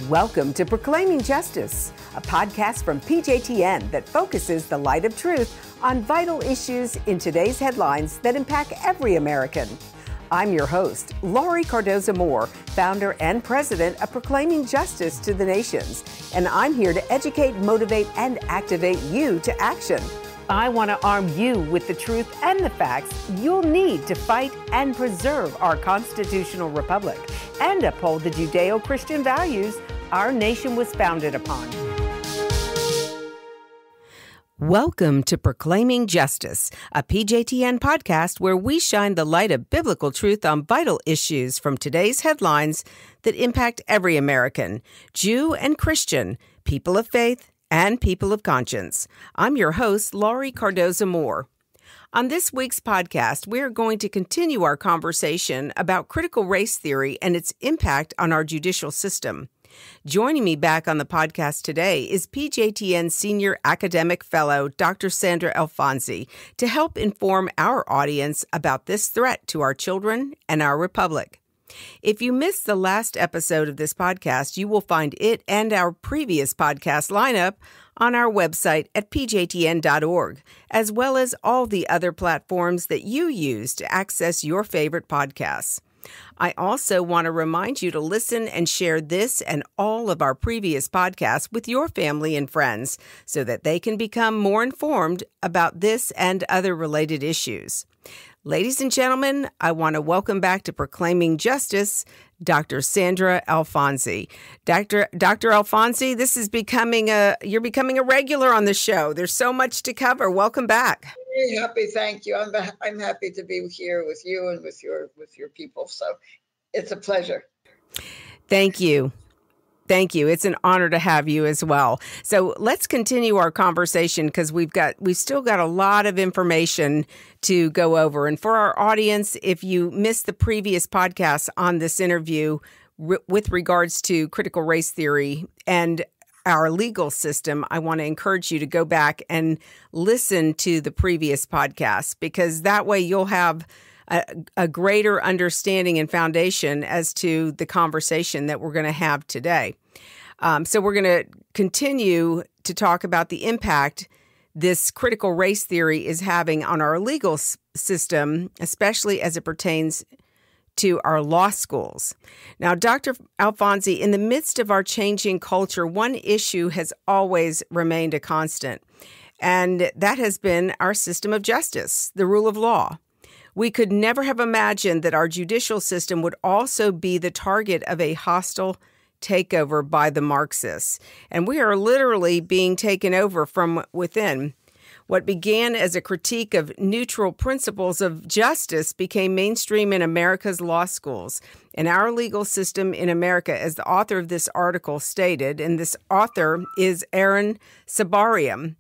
Welcome to Proclaiming Justice, a podcast from PJTN that focuses the light of truth on vital issues in today's headlines that impact every American. I'm your host, Laurie Cardoza Moore, founder and president of Proclaiming Justice to the Nations, and I'm here to educate, motivate, and activate you to action. I want to arm you with the truth and the facts you'll need to fight and preserve our constitutional republic and uphold the Judeo-Christian values our nation was founded upon. Welcome to Proclaiming Justice, a PJTN podcast where we shine the light of biblical truth on vital issues from today's headlines that impact every American, Jew and Christian, people of faith, and people of conscience. I'm your host, Laurie Cardoza Moore. On this week's podcast, we are going to continue our conversation about critical race theory and its impact on our judicial system. Joining me back on the podcast today is PJTN Senior Academic Fellow Dr. Sandra Alfonsi to help inform our audience about this threat to our children and our republic. If you missed the last episode of this podcast, you will find it and our previous podcast lineup on our website at pjtn.org, as well as all the other platforms that you use to access your favorite podcasts. I also want to remind you to listen and share this and all of our previous podcasts with your family and friends so that they can become more informed about this and other related issues. Ladies and gentlemen, I want to welcome back to Proclaiming Justice, Dr. Sandra Alfonsi. Dr. Alfonsi, you're becoming a regular on the show. There's so much to cover. Welcome back. Very happy, thank you. I'm happy to be here with you and with your people. So it's a pleasure. Thank you. Thank you. It's an honor to have you as well. So let's continue our conversation because we've still got a lot of information to go over. And for our audience, if you missed the previous podcast on this interview with regards to critical race theory and our legal system, I want to encourage you to go back and listen to the previous podcast because that way you'll have a greater understanding and foundation as to the conversation that we're going to have today. So we're going to continue to talk about the impact this critical race theory is having on our legal system, especially as it pertains to our law schools. Now, Dr. Alfonsi, in the midst of our changing culture, one issue has always remained a constant, and that has been our system of justice, the rule of law. We could never have imagined that our judicial system would also be the target of a hostile takeover by the Marxists. And we are literally being taken over from within. What began as a critique of neutral principles of justice became mainstream in America's law schools. And our legal system in America, as the author of this article stated, and this author is Aaron Sabarium,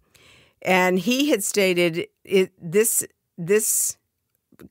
and he had stated this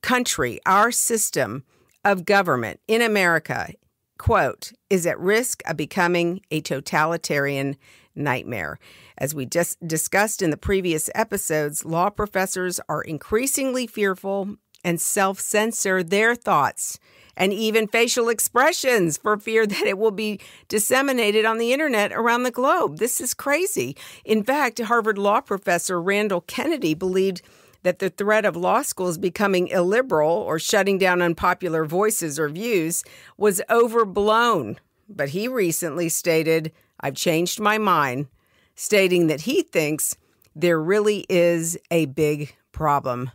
country, our system of government in America, quote, is at risk of becoming a totalitarian nightmare. As we just discussed in the previous episodes, law professors are increasingly fearful and self-censor their thoughts and even facial expressions for fear that it will be disseminated on the internet around the globe. This is crazy. In fact, Harvard law professor Randall Kennedy believed that the threat of law schools becoming illiberal or shutting down unpopular voices or views was overblown. But he recently stated, "I've changed my mind," stating that he thinks there really is a big problem.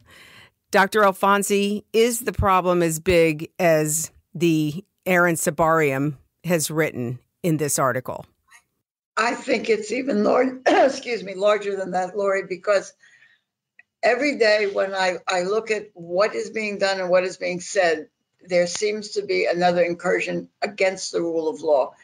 Dr. Alfonsi, is the problem as big as the Aaron Sabarium has written in this article? I think it's even larger than that, Laurie, because every day when I look at what is being done and what is being said, there seems to be another incursion against the rule of law.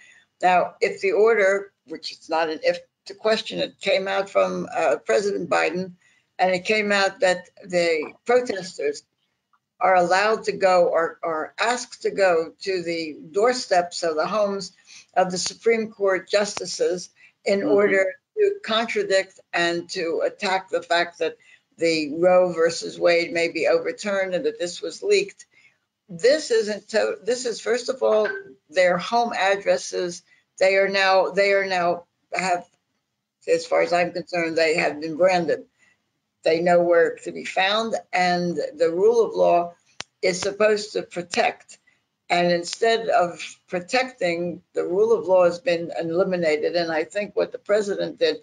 Now, if the order, which it's not an if to question, it came out from President Biden, and it came out that the protesters are allowed to go or are asked to go to the doorsteps of the homes of the Supreme Court justices in order to contradict and to attack the fact that the Roe versus Wade may be overturned and that this was leaked. This is first of all their home addresses They are now have, as far as I'm concerned, they have been branded. They know where to be found, and the rule of law is supposed to protect. And instead of protecting, the rule of law has been eliminated. And I think what the president did,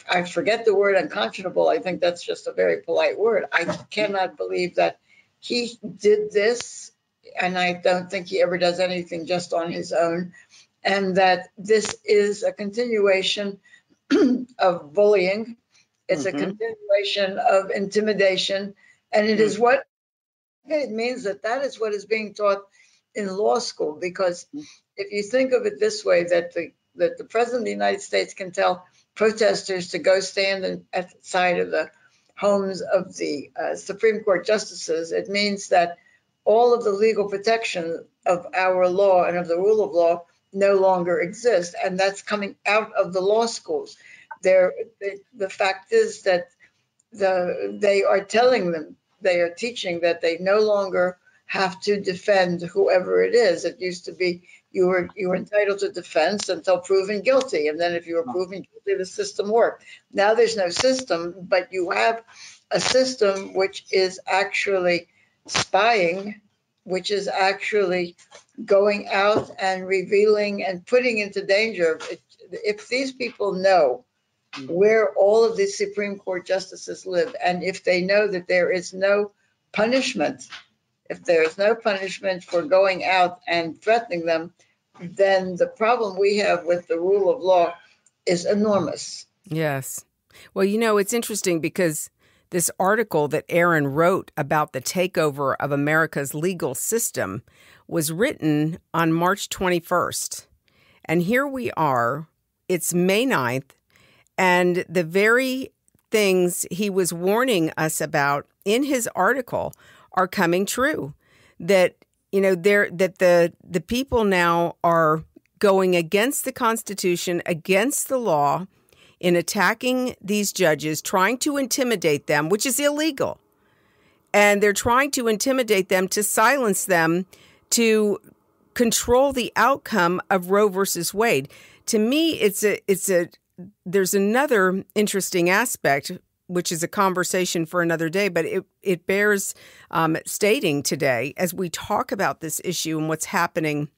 I forget the word unconscionable. I think that's just a very polite word. I cannot believe that he did this, and I don't think he ever does anything just on his own, and that this is a continuation of bullying. It's a continuation of intimidation, and it is what it means that is what is being taught in law school. Because if you think of it this way, that the president of the United States can tell protesters to go stand at the side of the homes of the Supreme Court justices, it means that all of the legal protection of our law and of the rule of law no longer exists, and that's coming out of the law schools. The fact is that they are telling them, they are teaching that they no longer have to defend whoever it is. It used to be you were entitled to defense until proven guilty, and then if you were proven guilty, the system worked. Now there's no system, but you have a system which is actually spying, which is actually going out and revealing and putting into danger. If these people know where all of the Supreme Court justices live, and if they know that there is no punishment, if there is no punishment for going out and threatening them, then the problem we have with the rule of law is enormous. Yes. Well, it's interesting because this article that Aaron wrote about the takeover of America's legal system was written on March 21st. And here we are. It's May 9th. And the very things he was warning us about in his article are coming true. That, the people now are going against the Constitution, against the law, in attacking these judges, trying to intimidate them, which is illegal. And they're trying to intimidate them, to silence them, to control the outcome of Roe versus Wade. To me, there's another interesting aspect, which is a conversation for another day, but it bears stating today as we talk about this issue and what's happening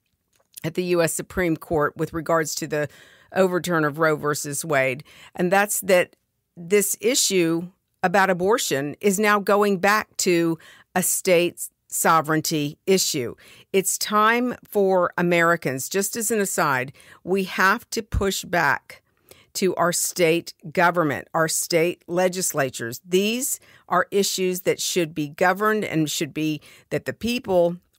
at the U.S. Supreme Court with regards to the overturn of Roe versus Wade. And that's that this issue about abortion is now going back to a state sovereignty issue. It's time for Americans, just as an aside, we have to push back to our state government, our state legislatures. These are issues that should be governed and should be that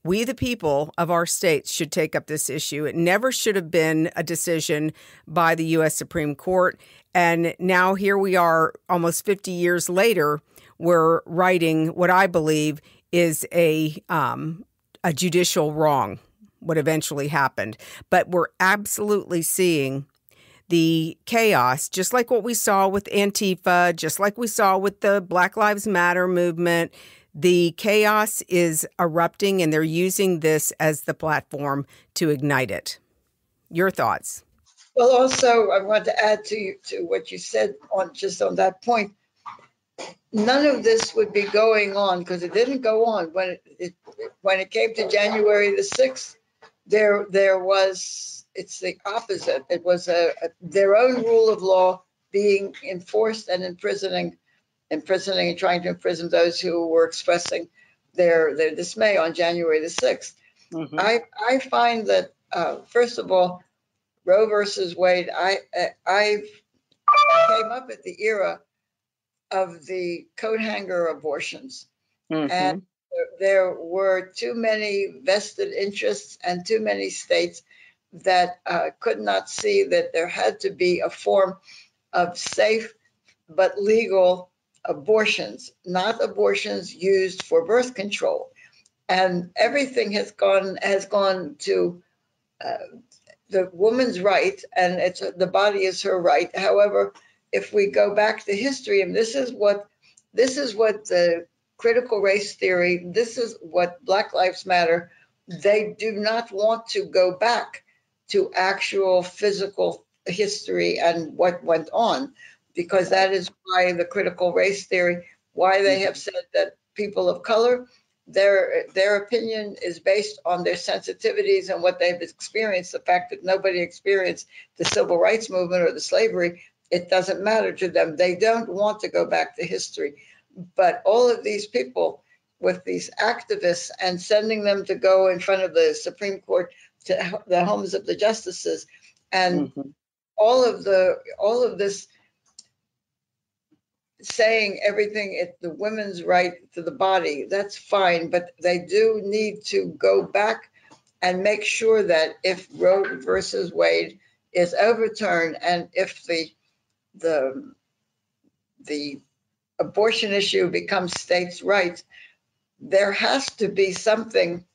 we the people of our states should take up this issue. It never should have been a decision by the U.S. Supreme Court. And now here we are almost 50 years later, we're writing what I believe is a judicial wrong, what eventually happened. But we're absolutely seeing the chaos, just like what we saw with Antifa, just like we saw with the Black Lives Matter movement. The chaos is erupting, and they're using this as the platform to ignite it. Your thoughts? Well, also, I want to add to what you said on that point. None of this would be going on, because it didn't go on when it came to January the 6th. There was. It's the opposite. It was their own rule of law being enforced and imprisoning and trying to imprison those who were expressing their dismay on January the 6th. Mm-hmm. I find that, first of all, Roe versus Wade, I came up at the era of the coat hanger abortions. Mm-hmm. And there were too many vested interests and too many states that could not see that there had to be a form of safe but legal abortions, not abortions used for birth control. And everything has gone to the woman's right, and the body is her right. However, if we go back to history, and this is what the critical race theory, this is what Black Lives Matter, they do not want to go back to actual physical history and what went on, because that is why the critical race theory, why they have said that people of color, their opinion is based on their sensitivities and what they've experienced. The fact that nobody experienced the civil rights movement or the slavery, it doesn't matter to them. They don't want to go back to history. But all of these people with these activists and sending them to go in front of the Supreme Court, to the homes of the justices, and all of this saying everything, the women's right to the body, that's fine, but they do need to go back and make sure that if Roe versus Wade is overturned, and if the abortion issue becomes states' rights, there has to be something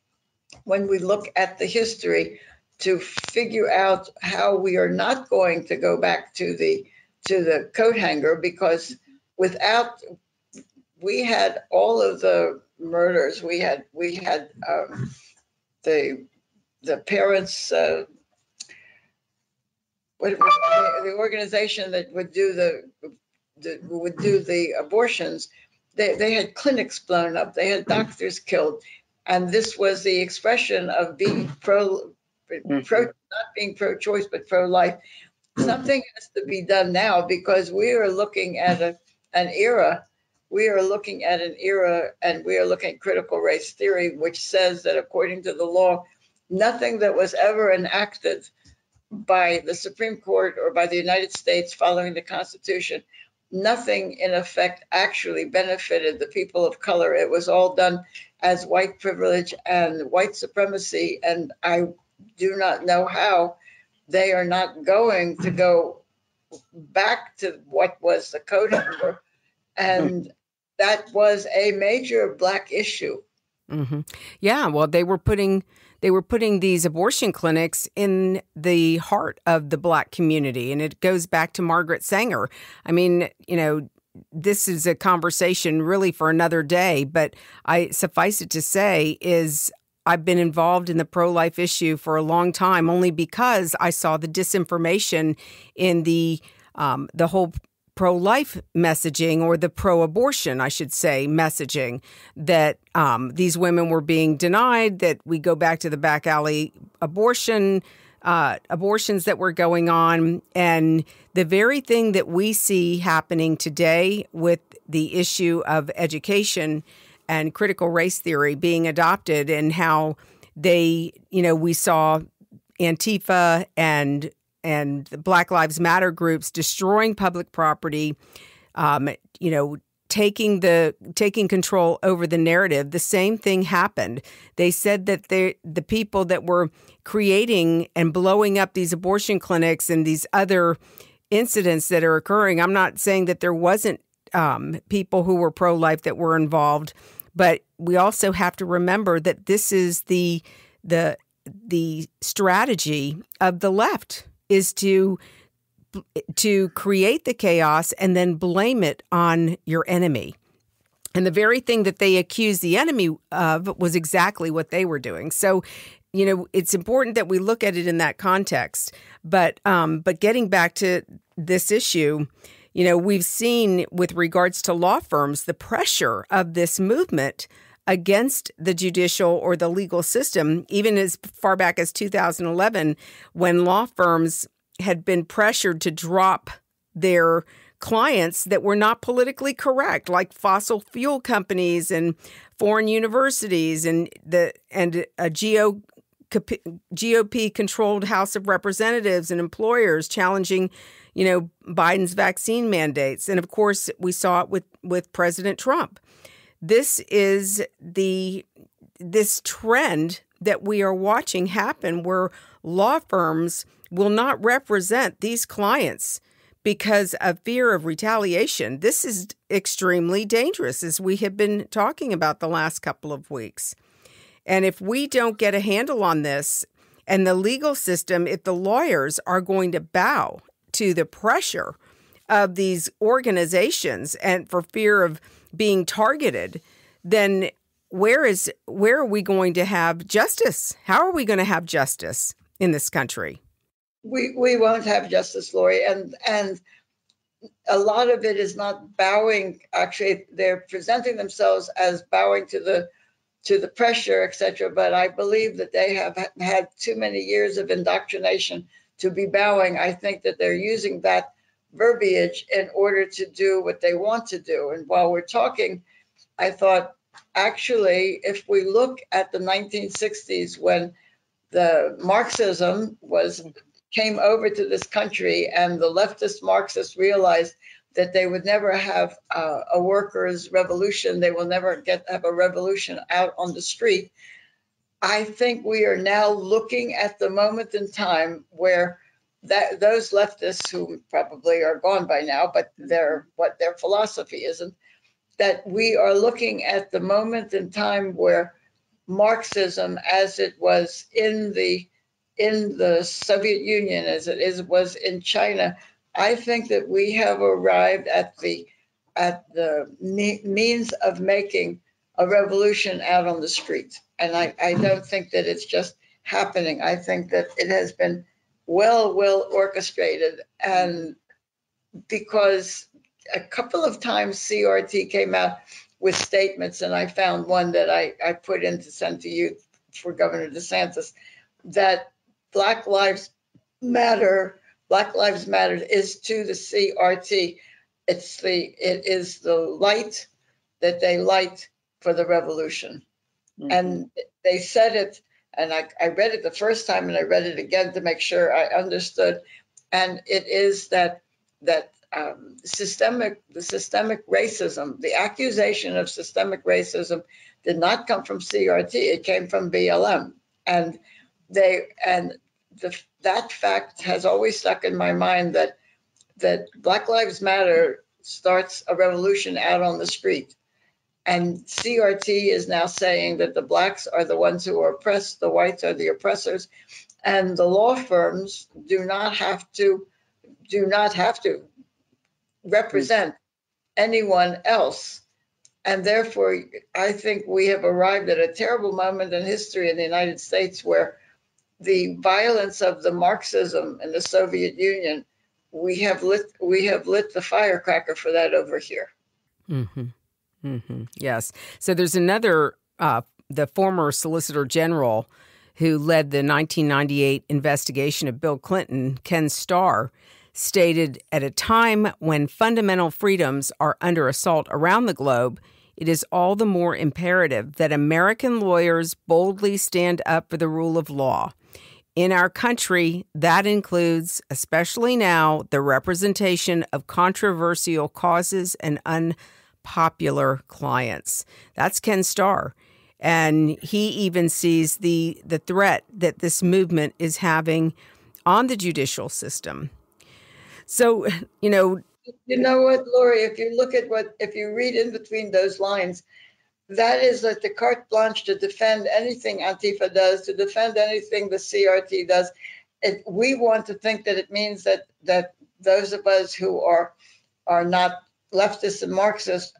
when we look at the history to figure out how we are not going to go back to the coat hanger, because we had all of the murders. We had the parents. The organization that would do the abortions. They had clinics blown up. They had doctors killed, and this was the expression of being not being pro-choice but pro-life. Something has to be done now, because we are looking at an era. We are looking at an era, and we are looking at critical race theory, which says that according to the law, nothing that was ever enacted by the Supreme Court or by the United States following the Constitution, nothing in effect actually benefited the people of color. It was all done as white privilege and white supremacy, and I do not know how they are not going to go back to what was the code number, and that was a major Black issue. Yeah, well, they were putting these abortion clinics in the heart of the Black community, and it goes back to Margaret Sanger. I mean, this is a conversation really for another day, but suffice it to say is I've been involved in the pro-life issue for a long time, only because I saw the disinformation in the whole pro-life messaging, or the pro-abortion, I should say, messaging, that these women were being denied, that we go back to the back alley abortions that were going on. And the very thing that we see happening today with the issue of education and critical race theory being adopted, and how we saw Antifa and the Black Lives Matter groups destroying public property, taking control over the narrative. The same thing happened. They said that the people that were creating and blowing up these abortion clinics and these other incidents that are occurring, I'm not saying that there wasn't people who were pro-life that were involved, but we also have to remember that this is the strategy of the left, is to create the chaos and then blame it on your enemy. And the very thing that they accused the enemy of was exactly what they were doing. So, it's important that we look at it in that context. But getting back to this issue, we've seen with regards to law firms, the pressure of this movement against the judicial or the legal system, even as far back as 2011, when law firms had been pressured to drop their clients that were not politically correct, like fossil fuel companies and foreign universities and a GOP-controlled House of Representatives and employers challenging, Biden's vaccine mandates. And of course, we saw it with President Trump. This is this trend that we are watching happen, where law firms will not represent these clients because of fear of retaliation. This is extremely dangerous, as we have been talking about the last couple of weeks. And if we don't get a handle on this, and the legal system, if the lawyers are going to bow to the pressure of these organizations and for fear of being targeted, then where are we going to have justice? How are we going to have justice in this country? we won't have justice, Laurie, and a lot of it is not bowing. Actually, they're presenting themselves as bowing to the pressure, etc. But I believe that they have had too many years of indoctrination to be bowing. I think that they're using that verbiage in order to do what they want to do. And while we're talking, I thought, actually, if we look at the 1960s, when the Marxism came over to this country, and the leftist Marxists realized that they would never have a workers' revolution. They will never have a revolution out on the street. I think we are now looking at the moment in time where those leftists, who probably are gone by now, but what their philosophy isn't, that we are looking at the moment in time where Marxism, as it was in the Soviet Union, as it was in China, I think that we have arrived at the means of making a revolution out on the street. And I don't think that it's just happening. I think that it has been well orchestrated. And because a couple of times CRT came out with statements, and I found one that I put in to send to you for Governor DeSantis, that Black Lives Matter is to the CRT. It is the light that they light for the revolution. Mm-hmm. And they said it, and I read it the first time, and I read it again to make sure I understood. And it is that systemic racism, the accusation of systemic racism, did not come from CRT. It came from BLM, and that fact has always stuck in my mind, that Black Lives Matter starts a revolution out on the street. And CRT is now saying that the blacks are the ones who are oppressed, the whites are the oppressors, and the law firms do not have to represent anyone else. And therefore, I think we have arrived at a terrible moment in history in the United States, where the violence of the Marxism in the Soviet Union, we have lit the firecracker for that over here. Mm-hmm. Mm-hmm. Yes. So there's another, the former Solicitor General who led the 1998 investigation of Bill Clinton, Ken Starr, stated, at a time when fundamental freedoms are under assault around the globe, it is all the more imperative that American lawyers boldly stand up for the rule of law. In our country, that includes, especially now, the representation of controversial causes and unpopular clients. That's Ken Starr. And he even sees the threat that this movement is having on the judicial system. So, you know what, Laurie, if you read in between those lines, that is like the carte blanche to defend anything Antifa does, to defend anything the CRT does. We want to think that it means that those of us who are not leftists and Marxists,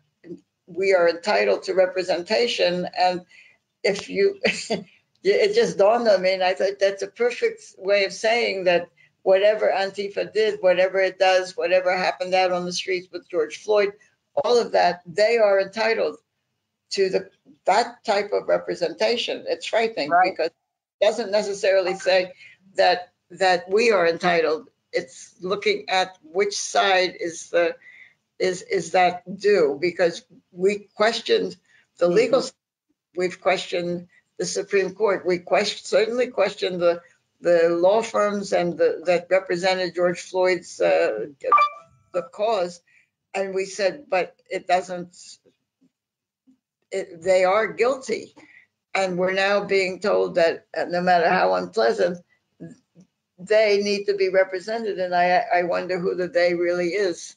we are entitled to representation. And if you, it just dawned on me, and I thought that's a perfect way of saying that whatever Antifa did, whatever it does, whatever happened out on the streets with George Floyd, all of that, they are entitled to that type of representation. It's frightening, right? Because it doesn't necessarily say that we are entitled. It's looking at which side is that due, because we questioned the legal, we've questioned the Supreme Court, we certainly questioned the law firms and that represented George Floyd's the cause, and we said, but it doesn't. They are guilty, and we're now being told that no matter how unpleasant, they need to be represented, and I wonder who the they really is.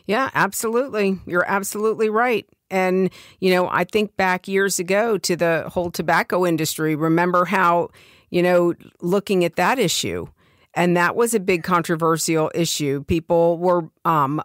Yeah, absolutely. You're absolutely right. And, I think back years ago to the whole tobacco industry. Remember how, looking at that issue, and that was a big controversial issue. People were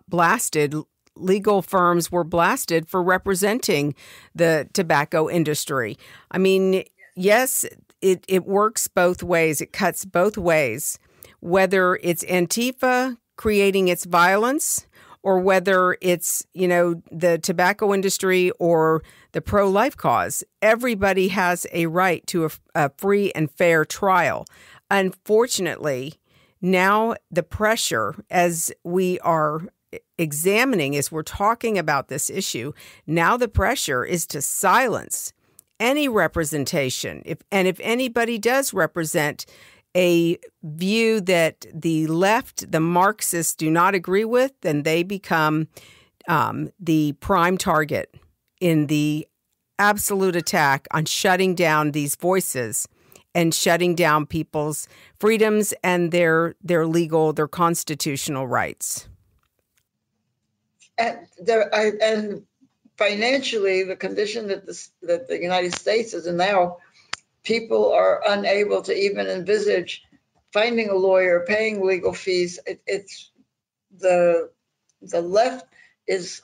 blasted. Legal firms were blasted for representing the tobacco industry. I mean, yes, it works both ways. It cuts both ways. whether it's Antifa creating its violence, or whether it's, the tobacco industry or the pro-life cause. Everybody has a right to a free and fair trial. Unfortunately, now the pressure, as we are examining, as we're talking about this issue, now the pressure is to silence any representation. If anybody does represent a view that the left, the Marxists, do not agree with, then they become the prime target in the absolute attack on shutting down these voices and shutting down people's freedoms and their constitutional rights. And financially, the condition that the United States is in now, people are unable to even envisage finding a lawyer, paying legal fees. It's the left is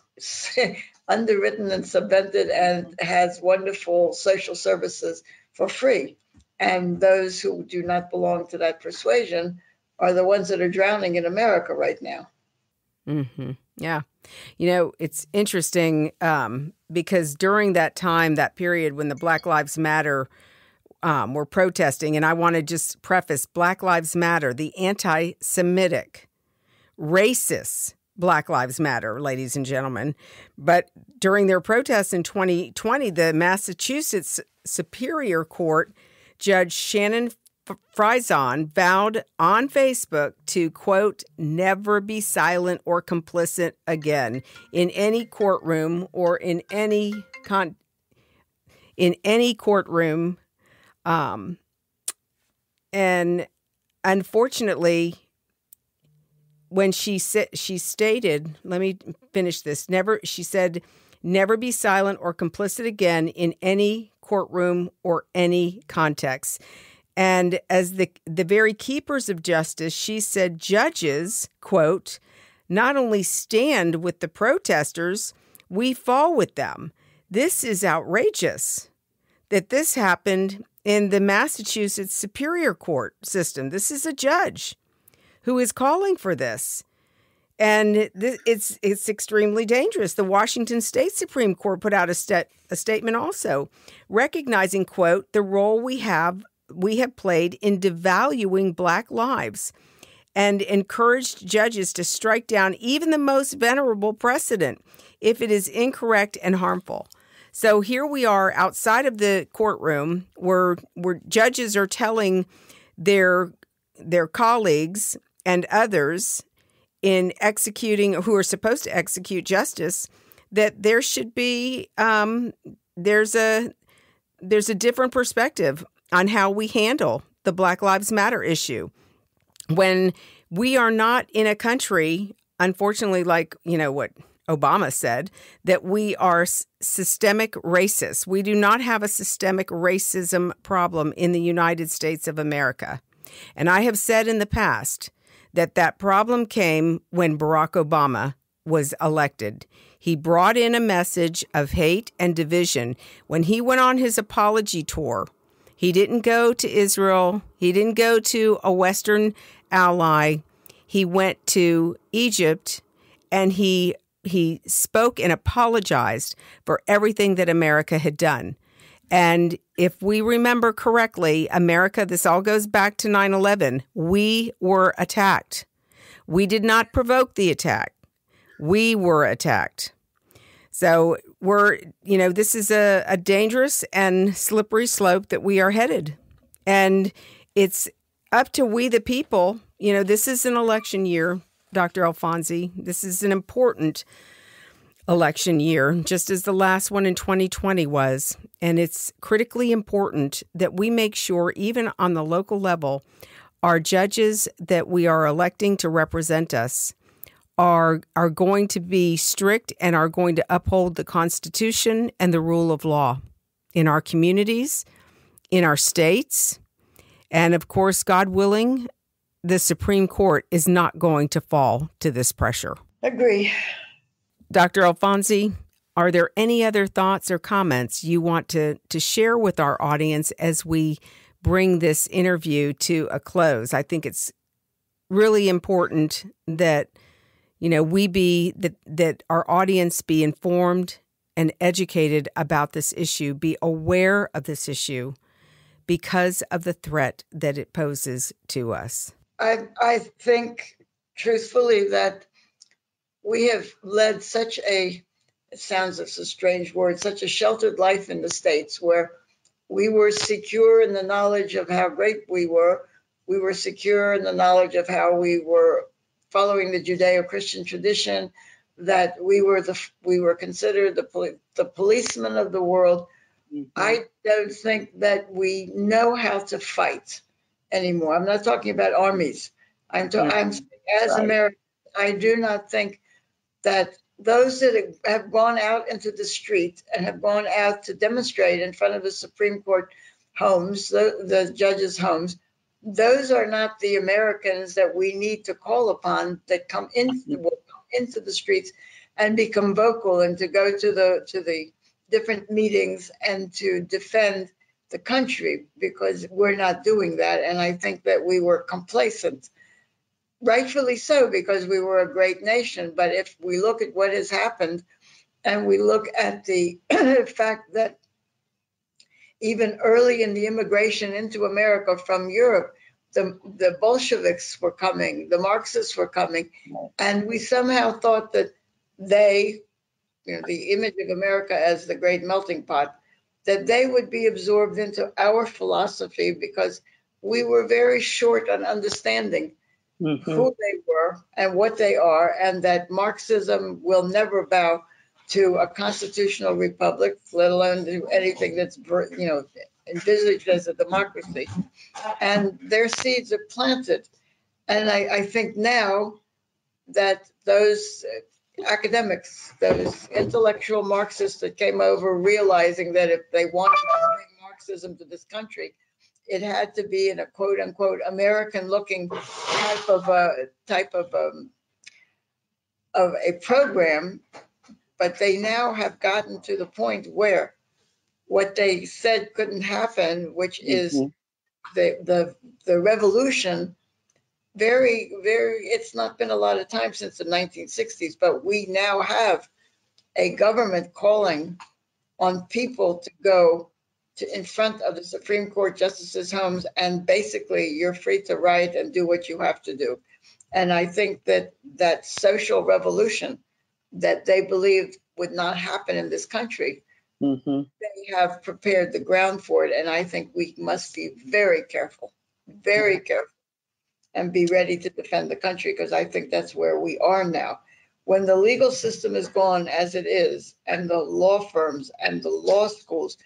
underwritten and subvented and has wonderful social services for free. And those who do not belong to that persuasion are the ones that are drowning in America right now. Mm-hmm. Yeah. It's interesting because during that time, that period when the Black Lives Matter were protesting, and I want to just preface Black Lives Matter, the anti-Semitic, racist Black Lives Matter, ladies and gentlemen. But during their protests in 2020, the Massachusetts Superior Court Judge Shannon Friesen vowed on Facebook to, quote, never be silent or complicit again in any courtroom or in any courtroom. And unfortunately, when she stated, let me finish this. She said, never be silent or complicit again in any courtroom or any context. And as the very keepers of justice, she said judges, quote, not only stand with the protesters, we fall with them. This is outrageous that this happened in the Massachusetts Superior Court system. This is a judge who is calling for this. And it's extremely dangerous. The Washington State Supreme Court put out a statement also recognizing, quote, the role we have played in devaluing Black lives and encouraged judges to strike down even the most venerable precedent if it is incorrect and harmful. So here we are outside of the courtroom where judges are telling their colleagues and others in executing, who are supposed to execute justice, that there should be there's a different perspective on how we handle the Black Lives Matter issue. When we are not in a country, unfortunately, like, what Obama said, that we are systemic racists. We do not have a systemic racism problem in the United States of America. And I have said in the past that problem came when Barack Obama was elected. He brought in a message of hate and division. When he went on his apology tour, he didn't go to Israel. He didn't go to a Western ally. He went to Egypt, and he spoke and apologized for everything that America had done. And if we remember correctly, America, this all goes back to 9/11. We were attacked. We did not provoke the attack. We were attacked. So this is a dangerous and slippery slope that we are headed. And it's up to we the people. This is an election year, Dr. Alfonsi. This is an important election year, just as the last one in 2020 was. And it's critically important that we make sure, even on the local level, our judges that we are electing to represent us are going to be strict and are going to uphold the Constitution and the rule of law in our communities, in our states. And of course, God willing, the Supreme Court is not going to fall to this pressure. Agree. Dr. Alfonsi, are there any other thoughts or comments you want to share with our audience as we bring this interview to a close? I think it's really important that, that our audience be informed and educated about this issue, be aware of this issue because of the threat that it poses to us. I think truthfully that we have led it sounds like a strange word, such a sheltered life in the States where we were secure in the knowledge of how great we were. We were secure in the knowledge of how we were following the Judeo-Christian tradition, that we were considered the policemen of the world. Mm-hmm. I don't think that we know how to fight anymore. I'm not talking about armies. As Americans, I do not think that those that have gone out into the street and have gone out to demonstrate in front of the Supreme Court homes, the judges' homes, those are not the Americans that we need to call upon that come into the streets and become vocal and to go to the different meetings and to defend the country, because we're not doing that. And I think that we were complacent. Rightfully so, because we were a great nation. But if we look at what has happened and we look at the fact that even early in the immigration into America from Europe, the Bolsheviks were coming, the Marxists were coming, and we somehow thought that they, the image of America as the great melting pot, that they would be absorbed into our philosophy because we were very short on understanding who they were and what they are, and that Marxism will never bow to a constitutional republic, let alone do anything that's, envisaged as a democracy. And their seeds are planted. And I think now that those academics, those intellectual Marxists that came over realizing that if they wanted to bring Marxism to this country, it had to be in a quote unquote American-looking type of a program, but they now have gotten to the point where what they said couldn't happen, which is the revolution. It's not been a lot of time since the 1960s, but we now have a government calling on people to go in front of the Supreme Court justices' homes, and basically you're free to riot and do what you have to do. And I think that social revolution that they believed would not happen in this country, they have prepared the ground for it. And I think we must be very careful, and be ready to defend the country, because I think that's where we are now. When the legal system is gone as it is, and the law firms and the law schools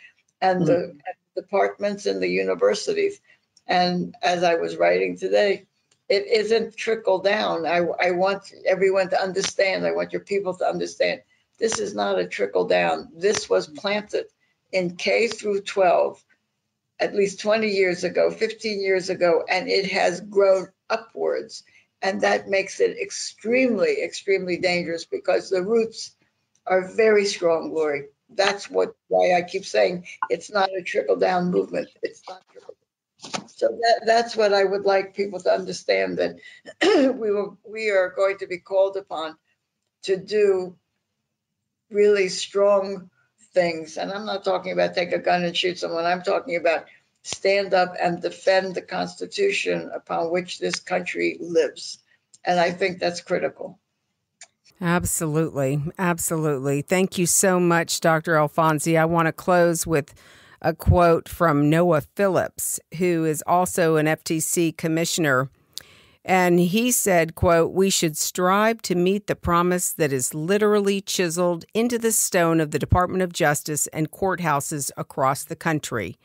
and the departments and the universities, and as I was writing today, it isn't trickle down. I want everyone to understand. I want your people to understand. This is not a trickle down. This was planted in K through 12 at least 20 years ago, 15 years ago, and it has grown upwards. And that makes it extremely, extremely dangerous, because the roots are very strong, Laurie. That's why I keep saying it's not a trickle-down movement. It's not trickle. So that's what I would like people to understand, that we are going to be called upon to do really strong things. And I'm not talking about take a gun and shoot someone. I'm talking about stand up and defend the Constitution upon which this country lives. And I think that's critical. Absolutely. Absolutely. Thank you so much, Dr. Alfonsi. I want to close with a quote from Noah Phillips, who is also an FTC commissioner. And he said, quote, "We should strive to meet the promise that is literally chiseled into the stone of the Department of Justice and courthouses across the country.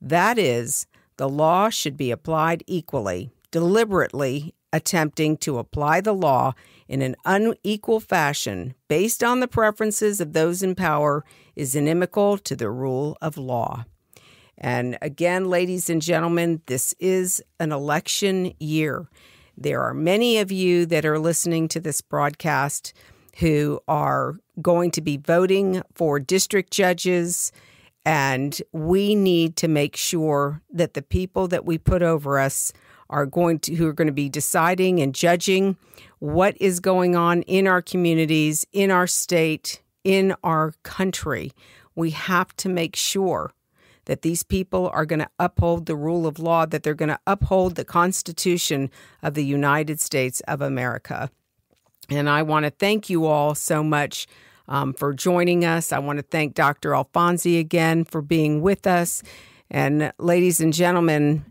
That is, the law should be applied equally. Deliberately attempting to apply the law in an unequal fashion based on the preferences of those in power is inimical to the rule of law." And again, ladies and gentlemen, this is an election year. There are many of you that are listening to this broadcast who are going to be voting for district judges And we need to make sure that the people that we put over us who are going to be deciding and judging what is going on in our communities, in our state, in our country. We have to make sure that these people are going to uphold the rule of law, that they're going to uphold the Constitution of the United States of America. And I want to thank you all so much for joining us. I want to thank Dr. Alfonsi again for being with us. And ladies and gentlemen,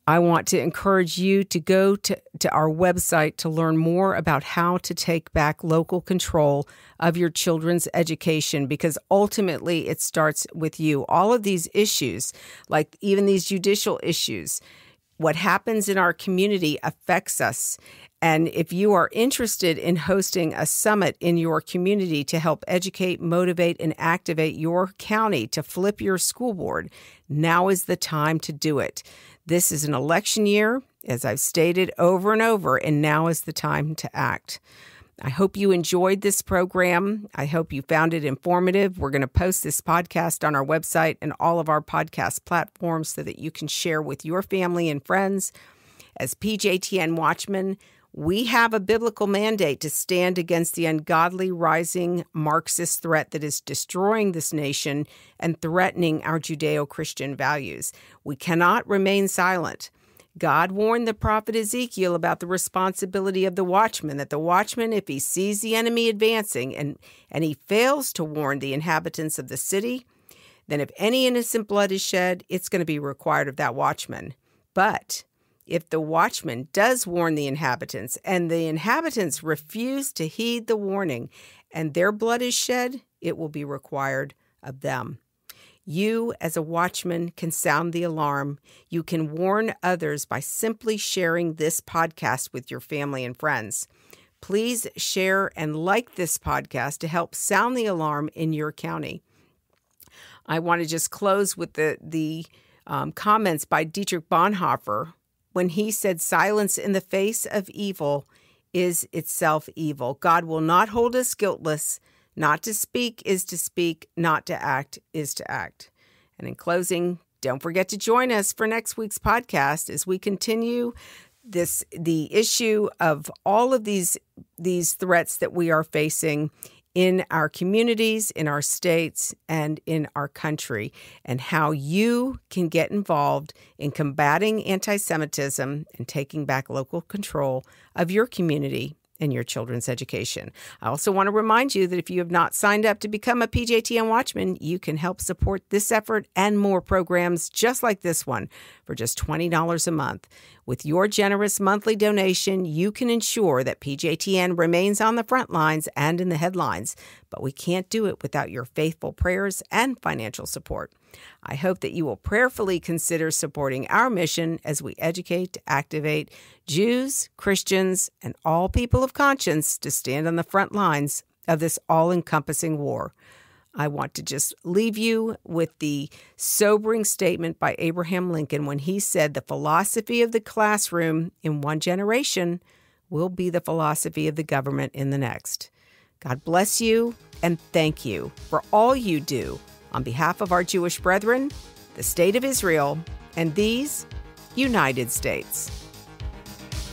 I want to encourage you to go to our website to learn more about how to take back local control of your children's education, because ultimately it starts with you. All of these issues, like even these judicial issues, what happens in our community affects us. And if you are interested in hosting a summit in your community to help educate, motivate, and activate your county to flip your school board, now is the time to do it. This is an election year, as I've stated over and over, and now is the time to act. I hope you enjoyed this program. I hope you found it informative. We're going to post this podcast on our website and all of our podcast platforms so that you can share with your family and friends. As PJTN Watchmen, we have a biblical mandate to stand against the ungodly rising Marxist threat that is destroying this nation and threatening our Judeo-Christian values. We cannot remain silent. God warned the prophet Ezekiel about the responsibility of the watchman, that the watchman, if he sees the enemy advancing and he fails to warn the inhabitants of the city, then if any innocent blood is shed, it's going to be required of that watchman. But if the watchman does warn the inhabitants and the inhabitants refuse to heed the warning and their blood is shed, it will be required of them. You, as a watchman, can sound the alarm. You can warn others by simply sharing this podcast with your family and friends. Please share and like this podcast to help sound the alarm in your county. I want to just close with the comments by Dietrich Bonhoeffer, when he said, "Silence in the face of evil is itself evil. God will not hold us guiltless. Not to speak is to speak. Not to act is to act." And in closing, don't forget to join us for next week's podcast as we continue the issue of all of these threats that we are facing in our communities, in our states, and in our country, and how you can get involved in combating anti-Semitism and taking back local control of your community and your children's education. I also want to remind you that if you have not signed up to become a PJTN Watchman, you can help support this effort and more programs just like this one for just $20 a month. With your generous monthly donation, you can ensure that PJTN remains on the front lines and in the headlines, but we can't do it without your faithful prayers and financial support. I hope that you will prayerfully consider supporting our mission as we educate, activate Jews, Christians, and all people of conscience to stand on the front lines of this all-encompassing war. I want to just leave you with the sobering statement by Abraham Lincoln when he said, "The philosophy of the classroom in one generation will be the philosophy of the government in the next." God bless you, and thank you for all you do on behalf of our Jewish brethren, the State of Israel, and these United States.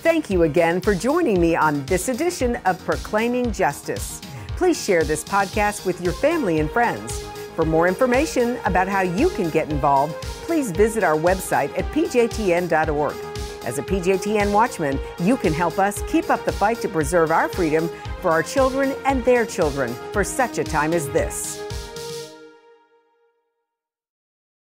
Thank you again for joining me on this edition of Proclaiming Justice. Please share this podcast with your family and friends. For more information about how you can get involved, please visit our website at pjtn.org. As a PJTN Watchman, you can help us keep up the fight to preserve our freedom for our children and their children for such a time as this.